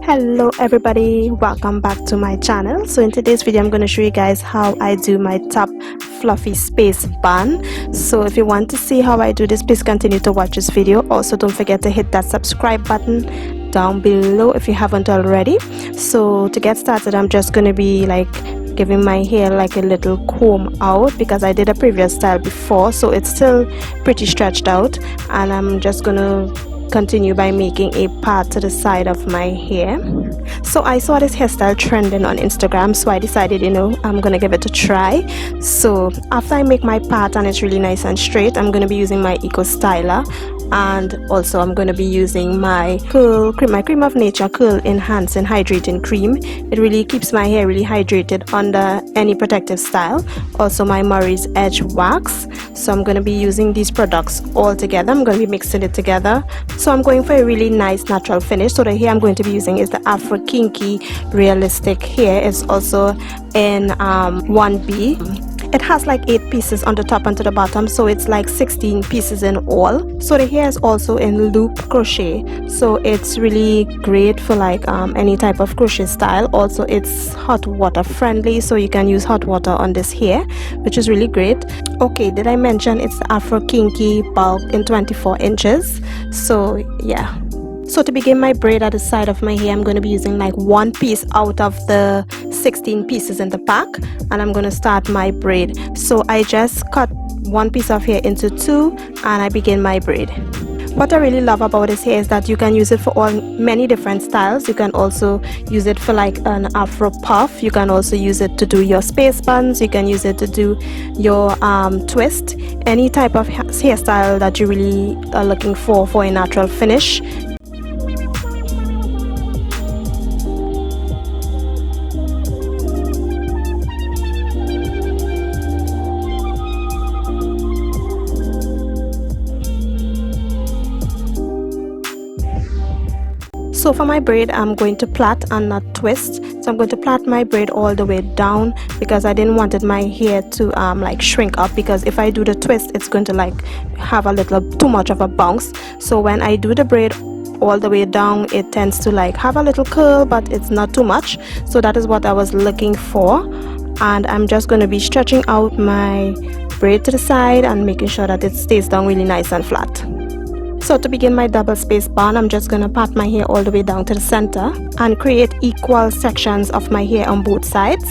Hello everybody, welcome back to my channel. So in today's video I'm going to show you guys how I do my top fluffy space bun. So if you want to see how I do this, please continue to watch this video. Also don't forget to hit that subscribe button down below if you haven't already. So to get started, I'm just going to be like giving my hair like a little comb out because I did a previous style before, so it's still pretty stretched out, and I'm just gonna continue by making a part to the side of my hair. So I saw this hairstyle trending on Instagram, so I decided, I'm gonna give it a try. So after I make my part and it's really nice and straight, I'm gonna be using my Eco Styler, and also I'm going to be using my cream of nature curl enhancing hydrating cream. It really keeps my hair really hydrated under any protective style. Also my Murray's Edge wax. So I'm going to be using these products all together. I'm going to be mixing it together. So I'm going for a really nice natural finish. So the hair I'm going to be using is the Afro Kinky realistic hair. It's also in 1B. It has like 8 pieces on the top and to the bottom, so it's like 16 pieces in all. So the hair is also in loop crochet, so it's really great for like any type of crochet style. Also it's hot water friendly, so you can use hot water on this hair, which is really great. Okay, did I mention it's the Afro Kinky bulk in 24 inches? So yeah. So to begin my braid at the side of my hair, I'm going to be using like 1 piece out of the 16 pieces in the pack, and I'm going to start my braid. So I just cut 1 piece of hair into 2 and I begin my braid. What I really love about this hair is that you can use it for many different styles. You can also use it for like an afro puff. You can also use it to do your space buns. You can use it to do your twist. Any type of hairstyle that you really are looking for a natural finish. So for my braid, I'm going to plait and not twist. So I'm going to plait my braid all the way down because I didn't want my hair to like shrink up, because if I do the twist, it's going to like have a little too much of a bounce. So when I do the braid all the way down, it tends to like have a little curl, but it's not too much. So that is what I was looking for, and I'm just going to be stretching out my braid to the side and making sure that it stays down really nice and flat. So to begin my double space bun, I'm just going to pat my hair all the way down to the center and create equal sections of my hair on both sides.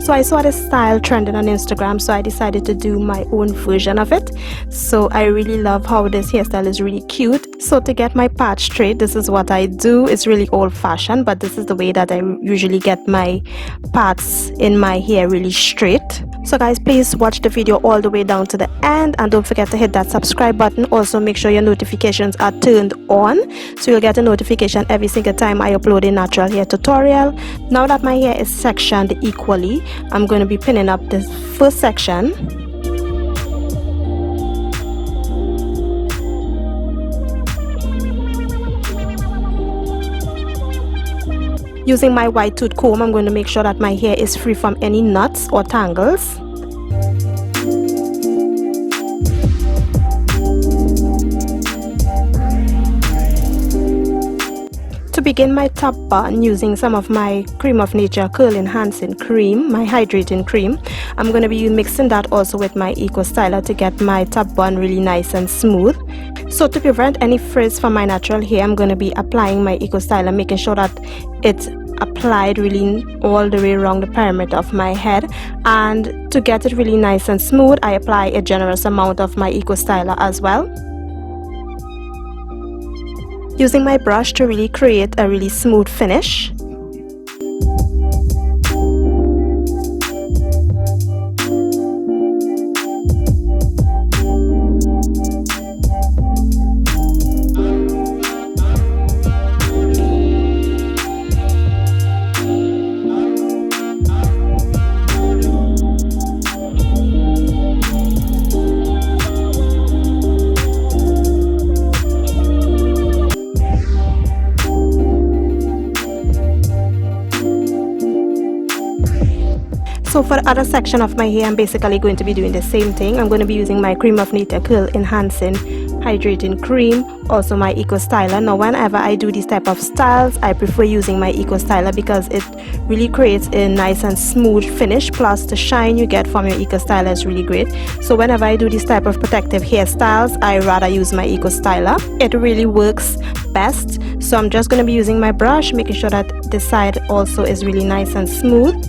So I saw this style trending on Instagram, so I decided to do my own version of it. So I really love how this hairstyle is really cute. So to get my part straight, this is what I do. It's really old-fashioned, but this is the way that I usually get my parts in my hair really straight. So guys, please watch the video all the way down to the end, and don't forget to hit that subscribe button. Also make sure your notifications are turned on, so you'll get a notification every single time I upload a natural hair tutorial. Now that my hair is sectioned equally, I'm going to be pinning up this first section. Using my white tooth comb, I'm going to make sure that my hair is free from any knots or tangles. To begin my top bun, using some of my cream of nature curl enhancing cream, my hydrating cream, I'm going to be mixing that also with my Eco Styler to get my top bun really nice and smooth. So to prevent any frizz from my natural hair, I'm going to be applying my Eco Styler, making sure that it's applied really all the way around the perimeter of my head. And to get it really nice and smooth, I apply a generous amount of my Eco Styler as well, using my brush to really create a really smooth finish. So for the other section of my hair, I'm basically going to be doing the same thing. I'm going to be using my Cream of Nature Curl Enhancing Hydrating Cream, also my Eco Styler. Now whenever I do these type of styles, I prefer using my Eco Styler because it really creates a nice and smooth finish, plus the shine you get from your Eco Styler is really great. So whenever I do this type of protective hairstyles, I rather use my Eco Styler. It really works best. So I'm just going to be using my brush, making sure that the side also is really nice and smooth.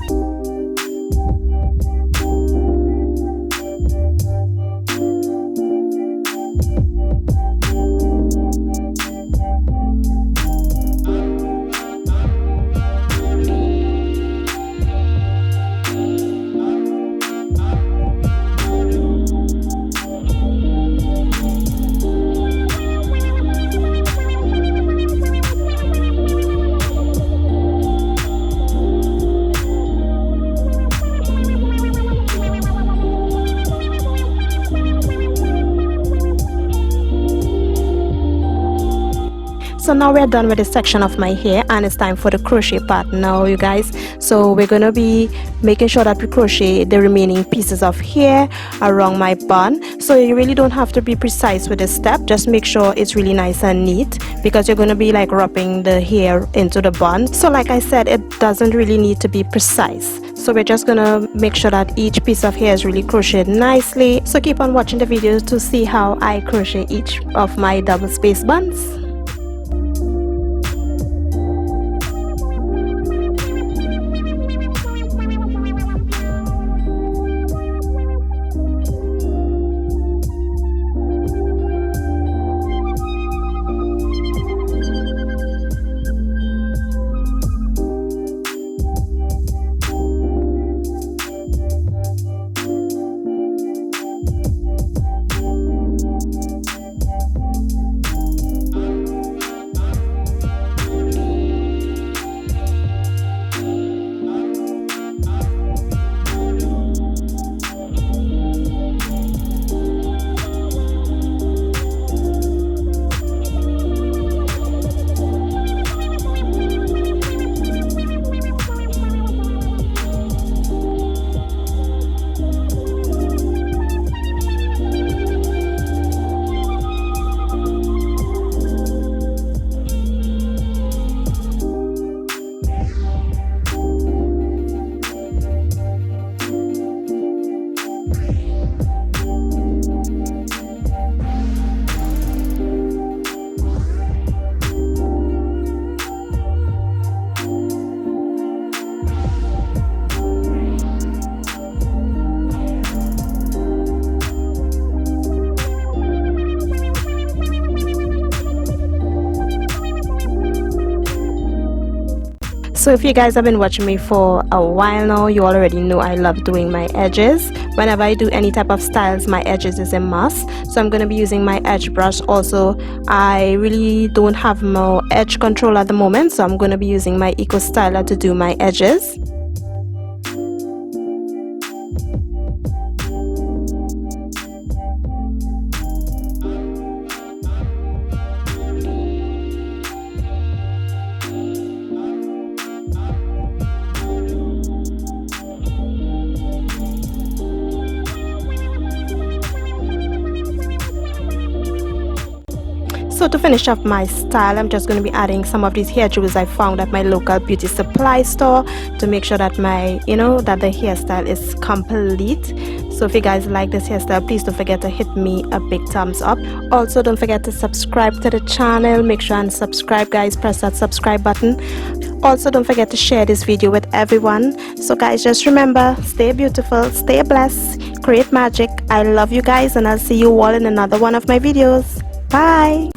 So now we're done with this section of my hair, and it's time for the crochet part now, you guys. So we're gonna be making sure that we crochet the remaining pieces of hair around my bun. So you really don't have to be precise with this step, just make sure it's really nice and neat, because you're gonna be like wrapping the hair into the bun. So like I said, it doesn't really need to be precise. So we're just gonna make sure that each piece of hair is really crocheted nicely. So keep on watching the video to see how I crochet each of my double space buns. So if you guys have been watching me for a while now, you already know I love doing my edges. Whenever I do any type of styles, my edges is a must. So I'm going to be using my edge brush. Also, I really don't have more edge control at the moment, so I'm going to be using my Eco Styler to do my edges. So to finish off my style, I'm just going to be adding some of these hair jewels I found at my local beauty supply store to make sure that my, that the hairstyle is complete. So if you guys like this hairstyle, please don't forget to hit me a big thumbs up. Also, don't forget to subscribe to the channel. Make sure and subscribe, guys. Press that subscribe button. Also, don't forget to share this video with everyone. So guys, just remember, stay beautiful, stay blessed, create magic. I love you guys, and I'll see you all in another one of my videos. Bye.